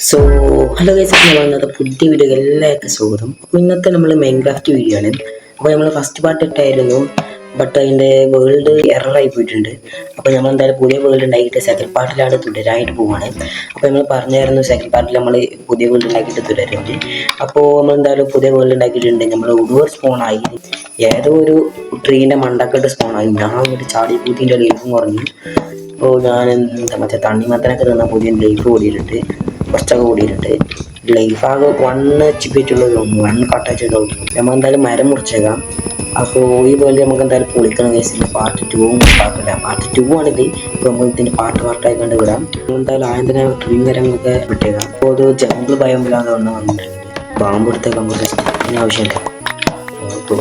So hello guys, നമ്മൾ ഇന്നത്തെ പുതിയ വീഡിയോ എല്ലാവർക്കും സ്വാഗതം. അപ്പോൾ ഇന്നത്തെ നമ്മൾ മൈൻക്രാഫ്റ്റ് വീഡിയോ ആണ്. അപ്പോൾ നമ്മൾ ഫസ്റ്റ് പാർട്ട് ഇട്ടായിരുന്നു, ബട്ട് അതിൻ്റെ വേൾഡ് എററായി പോയിട്ടുണ്ട്. അപ്പോൾ നമ്മൾ എന്തായാലും പുതിയ വേൾഡ് ഉണ്ടാക്കിയിട്ട് സെക്കൻഡ് പാർട്ടിലാണ് തുടരാനായിട്ട് പോവുകയാണ്. അപ്പോൾ നമ്മൾ പറഞ്ഞായിരുന്നു സെക്കൻഡ് പാർട്ടിൽ നമ്മൾ പുതിയ വേൾഡ് ഉണ്ടാക്കിയിട്ട് തുടരുന്നത്. അപ്പോൾ നമ്മൾ എന്തായാലും പുതിയ വേൾഡ് ഉണ്ടാക്കിയിട്ടുണ്ട്. നമ്മൾ ഒരു സ്പോണായി, ഏതോ ഒരു ട്രീൻ്റെ മണ്ടക്കെട്ട് സ്പോണായി. ഞാൻ അങ്ങോട്ട് ചാടി പൂത്തിൻ്റെ ലൈഫും കുറഞ്ഞു. അപ്പോൾ ഞാൻ മറ്റേ തണ്ണിമത്തനൊക്കെ തന്ന പുതിയ ലൈഫ് കൂടിയിട്ടുണ്ട്, കുറച്ചൊക്കെ കൂടിയിട്ടുണ്ട്. ലൈഫ് ആകെ 1 HP തോന്നുന്നു, 1 കട്ടാച്ച് തോന്നുന്നു. നമ്മൾ എന്തായാലും മരം മുറിച്ചേക്കാം. അപ്പോൾ ഈ വേൾഡ് നമുക്ക് എന്തായാലും പൊളിക്കണം കേസിൽ പാർട്ട് 2 പാർട്ടില്ല, പാർട്ട് 2 ആണിത്. ഇപ്പോൾ നമ്മൾ ഇതിൻ്റെ പാർട്ടായി കണ്ട് വിടാം. എന്തായാലും ആദ്യം തന്നെ ട്രീം കാര്യങ്ങളൊക്കെ വിട്ടേക്കാം. അപ്പോൾ അത് ജംഗിൾ ഭയമില്ലാതെ വന്നിട്ടുണ്ട്. ബാമ്പ് എടുത്തേക്കാം, കുറച്ച് ആവശ്യമില്ല.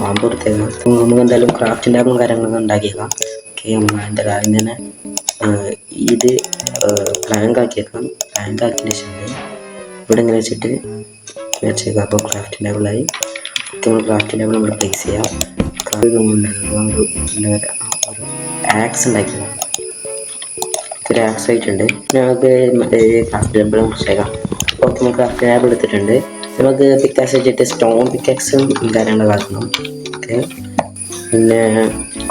ബാമ്പ് എടുത്തേക്കാം. നമുക്ക് എന്തായാലും ക്രാഫ്റ്റിൻ്റെ കാര്യങ്ങളൊക്കെ ഉണ്ടാക്കിയേക്കാം. ഓക്കെ, നമ്മൾ എന്തായാലും ആദ്യം തന്നെ ഇത് പ്ലാങ്ക് ആക്കിയേക്കാം. പ്ലാങ്ക് ആക്കിയതിന് ശേഷം ഇവിടെ ഇങ്ങനെ വെച്ചിട്ട് വെച്ചേക്കാം. അപ്പോൾ ക്രാഫ്റ്റ് ലേബിളായി. നമ്മൾ ക്രാഫ്റ്റ് ലേബിൾ നമ്മൾ പ്ലേസ് ചെയ്യാം. ഒരു ആക്സ് ഉണ്ടാക്കിയതാണ്. ഒരു ആക്സ് ആയിട്ടുണ്ട്. നമുക്ക് ക്രാഫ്റ്റ് ലേബിൾ മുറിച്ചേക്കാം. അപ്പോൾ നമ്മൾ ക്രാഫ്റ്റ് ലേബിൾ എടുത്തിട്ടുണ്ട്. നമുക്ക് പിക്കാക്സ് വെച്ചിട്ട് സ്റ്റോൺ പിക്കാക്സും കാര്യങ്ങളൊക്കെ ആക്കണം. ഓക്കെ, പിന്നെ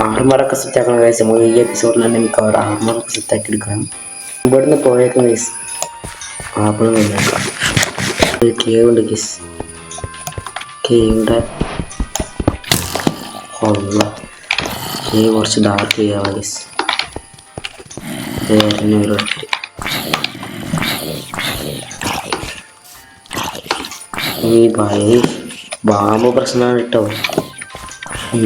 ആർമറൊക്കെ സെറ്റ് ആക്കണം ഗൈസ്. നമ്മൾ ഈ എപ്പിസോഡിൽ തന്നെ മിക്കവാറും ആർമറൊക്കെ സെറ്റാക്കി എടുക്കണം. ഇവിടുന്ന് പോയേക്കാം ഗൈസ്. ആപ്പിൾ നോക്കാം. കേവ് ഉണ്ട് ഗൈസ്. കേവിൻ്റെ കേവ് കുറച്ച് ഡാർക്ക് ചെയ്യാം ഗൈസ്. ഈ ബാമ്പ് പ്രശ്നമാണ് കേട്ടോ.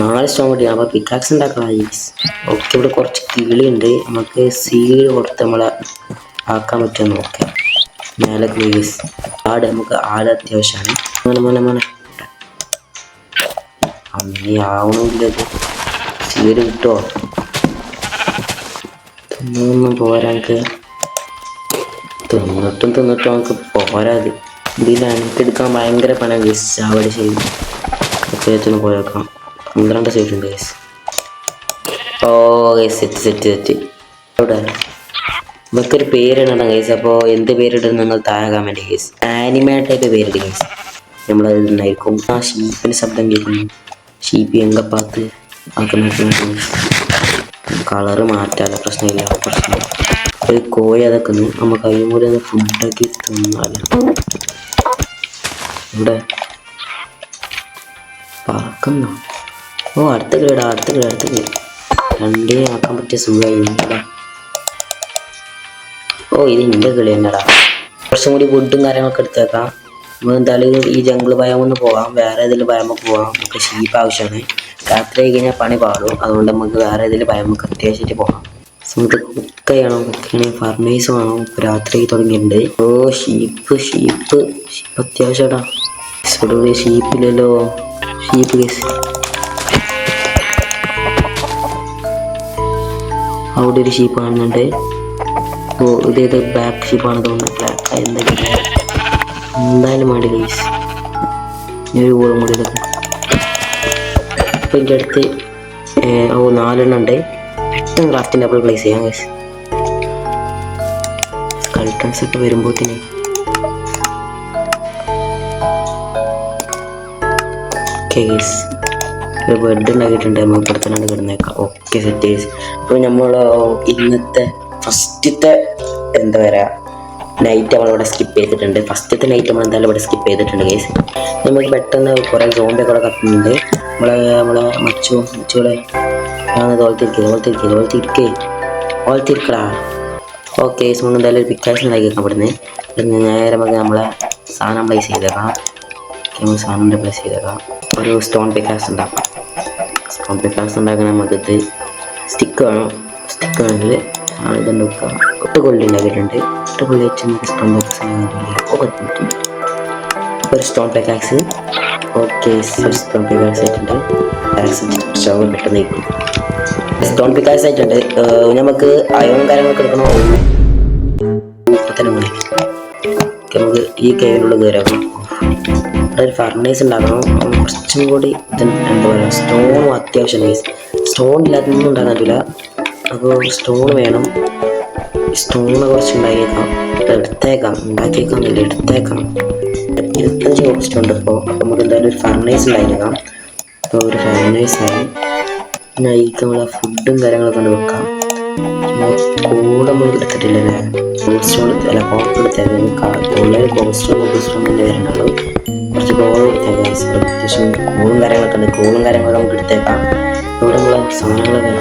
4 സ്റ്റോൺ കിട്ടിയാണ്. അപ്പോൾ പിക്കാക്സ് ഉണ്ടാക്കാം ഗൈസ്. ഓക്കെ, ഇവിടെ കുറച്ച് കിളിയുണ്ട്. നമുക്ക് സീഡ് കൊടുത്ത് നമ്മളെ ആക്കാൻ പറ്റുമെന്ന് നോക്കാം. മേലെ ഗൈസ് ആട്, നമുക്ക് ആട് അത്യാവശ്യമാണ്. മോനെ അമ്മ ആവണമില്ലത്. സീഡ് കിട്ടുമോ? തിന്നൊന്നും പോരാ. നമുക്ക് തിന്നിട്ടും നമുക്ക് പോരാത്. ഇതിൽ എനിക്കെടുക്കാൻ ഭയങ്കര പണം ഗൈസ്. അവിടെ ശരി ഒക്കെയൊന്ന് പോയേക്കാം. 12 സൈറ്റ് ഉണ്ട് ഗൈസ്. ഓ ഗൈസ്, സെറ്റ് അവിടെ നമുക്കൊരു പേരിടണം ഗൈസ്. അപ്പോൾ എന്ത് പേരിടും നിങ്ങൾ താഴെ കമൻറ്റ് ഗൈസ്. ആനിമേറ്റായിട്ട് പേരിടും ഗൈസ്. നമ്മളത് ഉണ്ടായിരിക്കും. ആ ഷീപ്പിന് ശബ്ദം കേൾക്കുന്നു. ഷീപ്പ് എങ്കപ്പാത്ത് ആക്കുന്ന കളറ് മാറ്റാതെ പ്രശ്നമില്ല. ഒരു കോഴി അതൊക്കെ നമുക്ക് അതിനും കൂടി ഒന്ന് ഫുഡാക്കി തിന്നാല. ഇവിടെ പറക്കുന്ന അടുത്ത ഗ്രേഡ് രണ്ടേ ആക്കാൻ പറ്റിയ സുഖമായി. ഇത് എൻ്റെ കളി തന്നെടാ. കുറച്ചും കൂടി വുഡും കാര്യങ്ങളൊക്കെ എടുത്തേക്കാം. നമുക്ക് എന്തായാലും ഈ ജംഗിൾ ഭയമൊന്ന് പോകാം. വേറെ ഏതെങ്കിലും ഭയമൊക്കെ പോകാം. നമുക്ക് ഷീപ്പ് ആവശ്യമാണ്. രാത്രി ആയി കഴിഞ്ഞാൽ പണി പാടും. അതുകൊണ്ട് നമുക്ക് വേറെ ഏതെങ്കിലും ഭയമൊക്കെ അത്യാവശ്യമായിട്ട് പോകാം. നമുക്ക് കുക്ക് ചെയ്യണം. ഫർണൈസ് വേണം. ഇപ്പോൾ രാത്രി തുടങ്ങിയിട്ടുണ്ട്. ഷീപ്പ് അത്യാവശ്യമാടാ. ഷീപ്പില്ലല്ലോ. ഷീപ്പ് കേസ് അവിടെ ഒരു ഷീപ്പ് കാണുന്നുണ്ട്. ഇതേത് ബ്ലാക്ക് ഷീപ്പാണ് തോന്നുന്നത്. ബ്ലാക്ക് എന്തായാലും വേണ്ടി ഗൈസ്. ഒരു ഗോളും കൂടി ഇതൊക്കെ. അപ്പം എൻ്റെ അടുത്ത് 4 എണ്ണം ഉണ്ട്. പെട്ടെന്ന് ക്രാഫ്റ്റിൻ്റെ അപ്പോൾ പ്ലേസ് ചെയ്യാം ഗൈസ്. കളിക്കൻസ് ഒക്കെ വരുമ്പോഴത്തേന് കേസ് ഒരു ബെഡ് ഉണ്ടാക്കിയിട്ടുണ്ട്. നമുക്ക് പുറത്തുനിന്ന് കിടന്നേക്കാം. Okay, set case. അപ്പോൾ നമ്മൾ ഇന്നത്തെ ഫസ്റ്റത്തെ എന്താ പറയുക നൈറ്റ് നമ്മളിവിടെ സ്കിപ്പ് ചെയ്തിട്ടുണ്ട്. ഫസ്റ്റത്തെ നൈറ്റ് നമ്മൾ എന്തായാലും ഇവിടെ സ്കിപ്പ് ചെയ്തിട്ടുണ്ട് കേസ്. നമുക്ക് പെട്ടെന്ന് കുറേ സോംബിയൊക്കെ ഇവിടെ കത്തുന്നുണ്ട്. നമ്മളെ മച്ചുകളെ ഓൾത്തിരിക്കടാ. ഓക്കെ, നമ്മൾ എന്തായാലും ഒരു പിക്കാക്സ് ഉണ്ടാക്കിയേക്കാം. ഇവിടുന്ന് നേരെ നമുക്ക് നമ്മളെ സാധനം പ്ലേസ് ചെയ്തേക്കാം. സാധനം പ്ലേസ് ചെയ്തേക്കാം. ഒരു സ്റ്റോൺ പിക്കാക്സ് ഉണ്ടാക്കാം. സ്റ്റോൺ പിക്കാക്സ് ഉണ്ടാക്കാൻ നമുക്കിത് സ്റ്റിക്ക് വേണം. സ്റ്റിക്ക് വേണമെങ്കിൽ ഇതുണ്ട് വെക്കാം. 8 കൊള്ളി ഉണ്ടാക്കിയിട്ടുണ്ട്. 8 കൊള്ളി വെച്ച് നമുക്ക് സ്റ്റോൺ പിക്കാക്സ് ഒരു സ്റ്റോൺ പിക്കാക്സ്. ഓക്കെ, ഒരു സ്റ്റോൺ പിക്കാക്സ് ആയിട്ടുണ്ട്. പെട്ടെന്ന് നിൽക്കും. സ്റ്റോൺ പിക്കാക്സ് ആയിട്ടുണ്ട്. നമുക്ക് അയവും കാര്യങ്ങളൊക്കെ എടുക്കണോ? ഇപ്പം തന്നെ മതി. നമുക്ക് ഈ കേവിനുള്ള കയറാം. ഒരു ഫർണൈസ് ഉണ്ടാക്കണം. കുറച്ചും കൂടി എന്താ പറയുക, സ്റ്റോണും അത്യാവശ്യം ഗൈസ്. സ്റ്റോൺ ഇല്ലാത്തൊന്നും ഉണ്ടാക്കാൻ പറ്റില്ല. അപ്പോൾ സ്റ്റോൺ വേണം. സ്റ്റോണ് കുറച്ച് ഉണ്ടാക്കിയേക്കാം ഉണ്ടാക്കിയേക്കാന്നില്ല എടുത്തേക്കാം. 25 കോസ്റ്റ് ഉണ്ട് ഇപ്പോൾ. അപ്പോൾ നമുക്ക് എന്തായാലും ഒരു ഫർണൈസ് ഉണ്ടാക്കിയേക്കാം. അപ്പോൾ ഒരു ഫർണൈസായി പിന്നെ അതിലേക്ക് നമ്മളെ ഫുഡും കാര്യങ്ങളൊക്കെ കൊണ്ട് വെക്കാം. കൂടെ നമ്മൾ എടുത്തിട്ടില്ലല്ലേ, കോസ്റ്റോൺ അല്ല കോപ്പർ എടുത്തേക്കാം. ഉള്ളിൽ കോസ്റ്റോൺ വരുന്നുള്ളൂ. കുറച്ച് ഗോൾ എടുത്തേക്കാം. അത്യാവശ്യം കൂളും കാര്യങ്ങളൊക്കെ ഉണ്ട്. കൂളും കാര്യങ്ങളൊക്കെ നമുക്ക് എടുത്തേക്കാം. ഇവിടെ നമ്മളെ സാധനങ്ങളൊക്കെ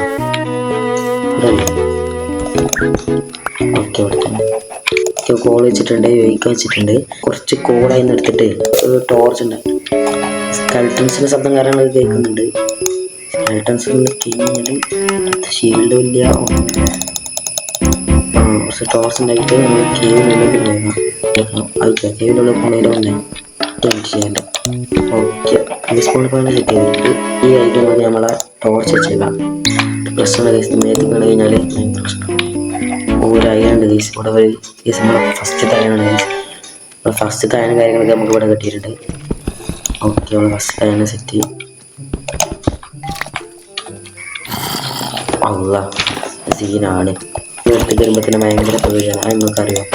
ഓക്കെ ഇവിടെ തന്നെ കോൾ വെച്ചിട്ടുണ്ട്, വെയ്ക്ക് വെച്ചിട്ടുണ്ട്. കുറച്ച് കോളായി എടുത്തിട്ട് ടോർച്ച് ഉണ്ട്. സ്കെൽട്ടൺസിൻ്റെ ശബ്ദം കാര്യങ്ങളൊക്കെ കേൾക്കുന്നുണ്ട്. സ്കെൽട്ടൺസ് കഴിഞ്ഞാൽ ഷീൽഡും ഇല്ല. കുറച്ച് ടോർച്ച് ഉണ്ടാക്കിയിട്ട് നമ്മൾ കേവിനുള്ളിൽ കേൾക്കണം. ആയിക്കോ കേവിനുള്ളിൽ പോണേലും തന്നെ ചെയ്യണ്ട. ഓക്കെ ഡിസ്കൗണ്ട് പോയിന്റ് സെറ്റ് ചെയ്തിട്ട് ഈ ഐറ്റം മതി നമ്മളെ ടോർച്ച് വെച്ചേക്കാം. പ്രശ്നമുള്ള കേസ് മേത്തേക്ക് വന്നു കഴിഞ്ഞാൽ പ്രശ്നം ഒരയ്യാണ്ട് കേസ്. ഇവിടെ ഒരു കേസ് നമ്മളെ ഫസ്റ്റത്തെ അയനാണ് കേസ്. ഫസ്റ്റത്തെ അയനും കാര്യങ്ങളൊക്കെ നമുക്ക് ഇവിടെ കിട്ടിയിട്ടുണ്ട്. ഓക്കെ നമ്മൾ ഫസ്റ്റത്തെ അയനെ സെറ്റ് അല്ല സീനാണ്. എടുത്ത് വരുമ്പോഴത്തേനും ഭയങ്കര പേടിയാണ്. അത് നിങ്ങൾക്കറിയാം.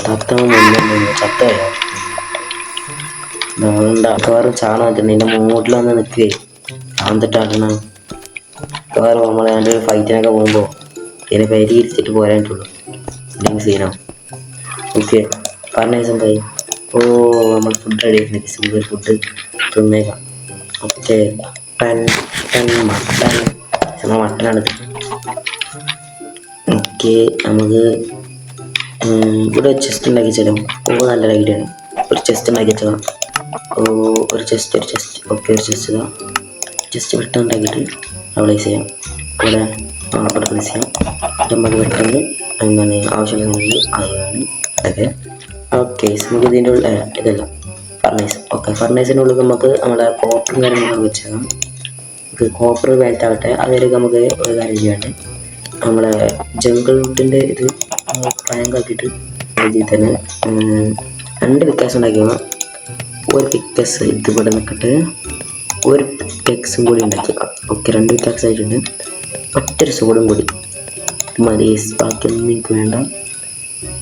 ചത്താണ് ചത്തയോ വേറെ ചാണകം വെച്ചിട്ടുണ്ട്. എൻ്റെ മൂട്ടിൽ വന്ന് നിൽക്കുകയെ ചാന്തിട്ടാണ് വേറെ നമ്മൾ എൻ്റെ ഒരു ഫൈറ്റിനൊക്കെ പോകുമ്പോൾ ഇതിനെ പരി ഇരിച്ചിട്ട് പോരായിട്ടുള്ളൂ. ഇല്ലെങ്കിൽ സീനാവും. ഓക്കെ ഫർണൈസ് എന്തായി? ഓ നമ്മൾ ഫുഡ് റെഡി ആയിരുന്നു. സിമ്പിൾ ഫുഡ് തിന്നേക്കാം. ഓക്കെ മട്ടനാണിത്. ഓക്കെ നമുക്ക് ഇവിടെ ചെസ്റ്റ് ഉണ്ടാക്കി വെച്ചാലും നല്ലൊരു ഐഡിയ ആണ്. ഒരു ചെസ്റ്റ് ഉണ്ടാക്കി വെച്ചതാണ്. ഒരു ചെസ്റ്റ് ഓക്കെ ഒരു ചെസ്റ്റ് ഇതാ. ജസ്റ്റ് പെട്ടെന്ന് ഉണ്ടാക്കിയിട്ട് പ്ലേസ് ചെയ്യാം. അവിടെ അവിടെ പ്ലേസ് ചെയ്യാം. നമുക്ക് പെട്ടെന്ന് എന്താണ് ആവശ്യമുണ്ടെങ്കിൽ അതാണ് അതൊക്കെ. ഓക്കെ നമുക്ക് ഇതിൻ്റെ ഉള്ളിൽ ഇതല്ല ഫർണൈസ്. ഓക്കെ ഫർണൈസിൻ്റെ ഉള്ളിൽ നമുക്ക് നമ്മുടെ കോപ്പറും കാര്യങ്ങളൊക്കെ വെച്ചേക്കാം. നമുക്ക് കോപ്പർ ബാറ്റ് ആകട്ടെ. അതുവരെയൊക്കെ നമുക്ക് ഒരു കാര്യം ചെയ്യാണ്ട് നമ്മളെ ജംഗിൾ വുഡിൻ്റെ ഇത് പ്രാങ്ക് ആക്കിയിട്ട് ഇതിൽ തന്നെ 2 പിക്കാസ് ഉണ്ടാക്കിയാൽ ഒരു പിക്കസ് ഇത് ഇവിടെ നിൽക്കട്ടെ. ഒരു പിക്കക്സും കൂടി ഉണ്ടാക്കിയേക്കാം. ഓക്കെ 2 പിക്കാക്സ് ആയിട്ടുണ്ട്. ഒറ്റൊരു സോഡും കൂടി മതി. ബാക്കിയൊന്നും എനിക്ക് വേണ്ട.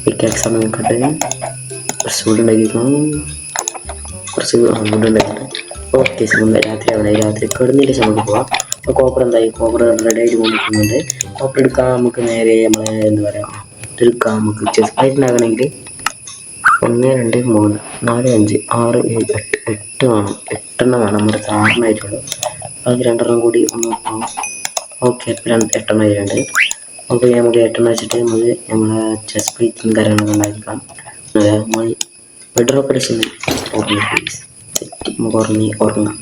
പിക്കാക്സ് ആണ് നിൽക്കട്ടെ. ഒരു സോഡ് ഉണ്ടാക്കിയേക്കാം. കുറച്ച് ഫുഡ് ഉണ്ടാക്കിയിട്ട് ഓക്കെ രാത്രി അവിടെ രാത്രി കിടന്നിട്ട് നമുക്ക് പോവാം. അപ്പോൾ കോപ്പർ എന്തായി? കോപ്പർ റെഡി ആയിട്ട് കൊണ്ടിരിക്കുന്നുണ്ട്. കോപ്പർ എടുക്കാൻ നമുക്ക് നേരെ നമ്മളെ എന്താ പറയുക എടുക്കാം. നമുക്ക് ചെസ്റ്റ് പ്ലേറ്റ് ഉണ്ടാക്കണമെങ്കിൽ 1 2 3 4 5 6 7 8 വേണം. 8 വേണം. നമ്മുടെ സാറിനായിട്ടുള്ളൂ. അത് 2 കൂടി ഒന്ന് നോക്കാം. ഓക്കെ 8 ആയിട്ടുണ്ട്. അപ്പോൾ നമുക്ക് 8 വെച്ചിട്ട് നമുക്ക് നമ്മളെ ചെസ്റ്റ് പ്ലേറ്റും കാര്യങ്ങളൊക്കെ ഉണ്ടാക്കിക്കാം. നമ്മൾ ബെഡ്റോക്ക് അടിച്ച് ഉറങ്ങാം.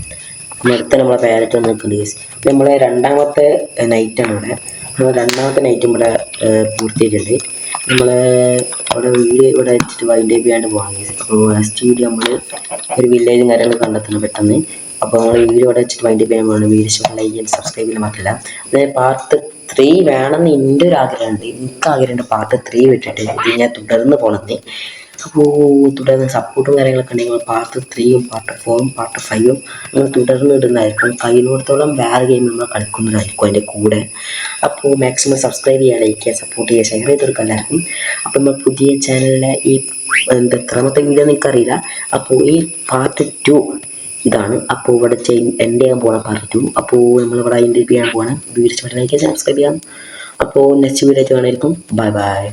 അടുത്ത നമ്മളെ പാരറ്റ് നിൽക്കുന്നുണ്ട് കേസ്. നമ്മളെ 2ാമത്തെ നൈറ്റാണ് ഇവിടെ. നമ്മൾ 2ാമത്തെ നൈറ്റും ഇവിടെ പൂർത്തിയായിട്ടുണ്ട്. നമ്മൾ ഇവിടെ വീഡിയോ ഇവിടെ വെച്ചിട്ട് വൈൻഡ് അപ്പ് ചെയ്യാണ്ട് പോകാം കേസ്. അപ്പോൾ നെക്സ്റ്റ് വീഡിയോ നമ്മൾ ഒരു വില്ലേജും കാര്യങ്ങളൊക്കെ കണ്ടെത്തണം പെട്ടെന്ന്. അപ്പോൾ നമ്മൾ ഈ വീഡിയോ ഇവിടെ വെച്ചിട്ട് വൈൻഡ് അപ്പ് ചെയ്യാൻ പോകുന്നത്. വീഡിയോ ഇഷ്ടം ലൈക്ക് ചെയ്യാൻ സബ്സ്ക്രൈബ് ചെയ്യാൻ പറ്റില്ല. അതായത് പാർട്ട് 3 വേണമെന്ന് എൻ്റെ ഒരു ആഗ്രഹമുണ്ട്. എനിക്ക് ആഗ്രഹമുണ്ട് പാർട്ട് 3 വിട്ടിട്ട് ഇത് ഞാൻ തുടർന്ന് പോകണമെന്ന്. അപ്പോൾ തുടർന്ന് സപ്പോർട്ടും കാര്യങ്ങളൊക്കെ ഉണ്ടെങ്കിൽ പാർട്ട് 3ഉം പാർട്ട് 4ഉം പാർട്ട് 5ഉം നമ്മൾ തുടർന്ന് ഇടുന്നതായിരിക്കും. കഴിയുന്നിടത്തോളം വേറെ ഗെയിം നമ്മൾ കളിക്കുന്നതായിരിക്കും അതിൻ്റെ കൂടെ. അപ്പോൾ മാക്സിമം സബ്സ്ക്രൈബ് ചെയ്യുക, ലൈക്ക് ചെയ്യുക, സപ്പോർട്ട് ചെയ്യുക, ഷെയർ ചെയ്ത് കൊടുക്കുക എല്ലാവർക്കും. അപ്പോൾ നമ്മൾ പുതിയ ചാനലിലെ ഈ എത്രാമത്തെ വീഡിയോ എനിക്കറിയില്ല. അപ്പോൾ ഈ പാർട്ട് 2 ഇതാണ്. അപ്പോൾ ഇവിടെ എൻ്റെ ചെയ്യാൻ പോകണം പാർട്ട് 2. അപ്പോൾ നമ്മളിവിടെ അതിൻ്റെ ചെയ്യാൻ പോകണം. വീഡിയോ ഇഷ്ടപ്പെട്ട ലൈക്ക് ചെയ്യുക, സബ്സ്ക്രൈബ് ചെയ്യാം. അപ്പോൾ നെക്സ്റ്റ് വീഡിയോ കാണായിരിക്കും. Bye by.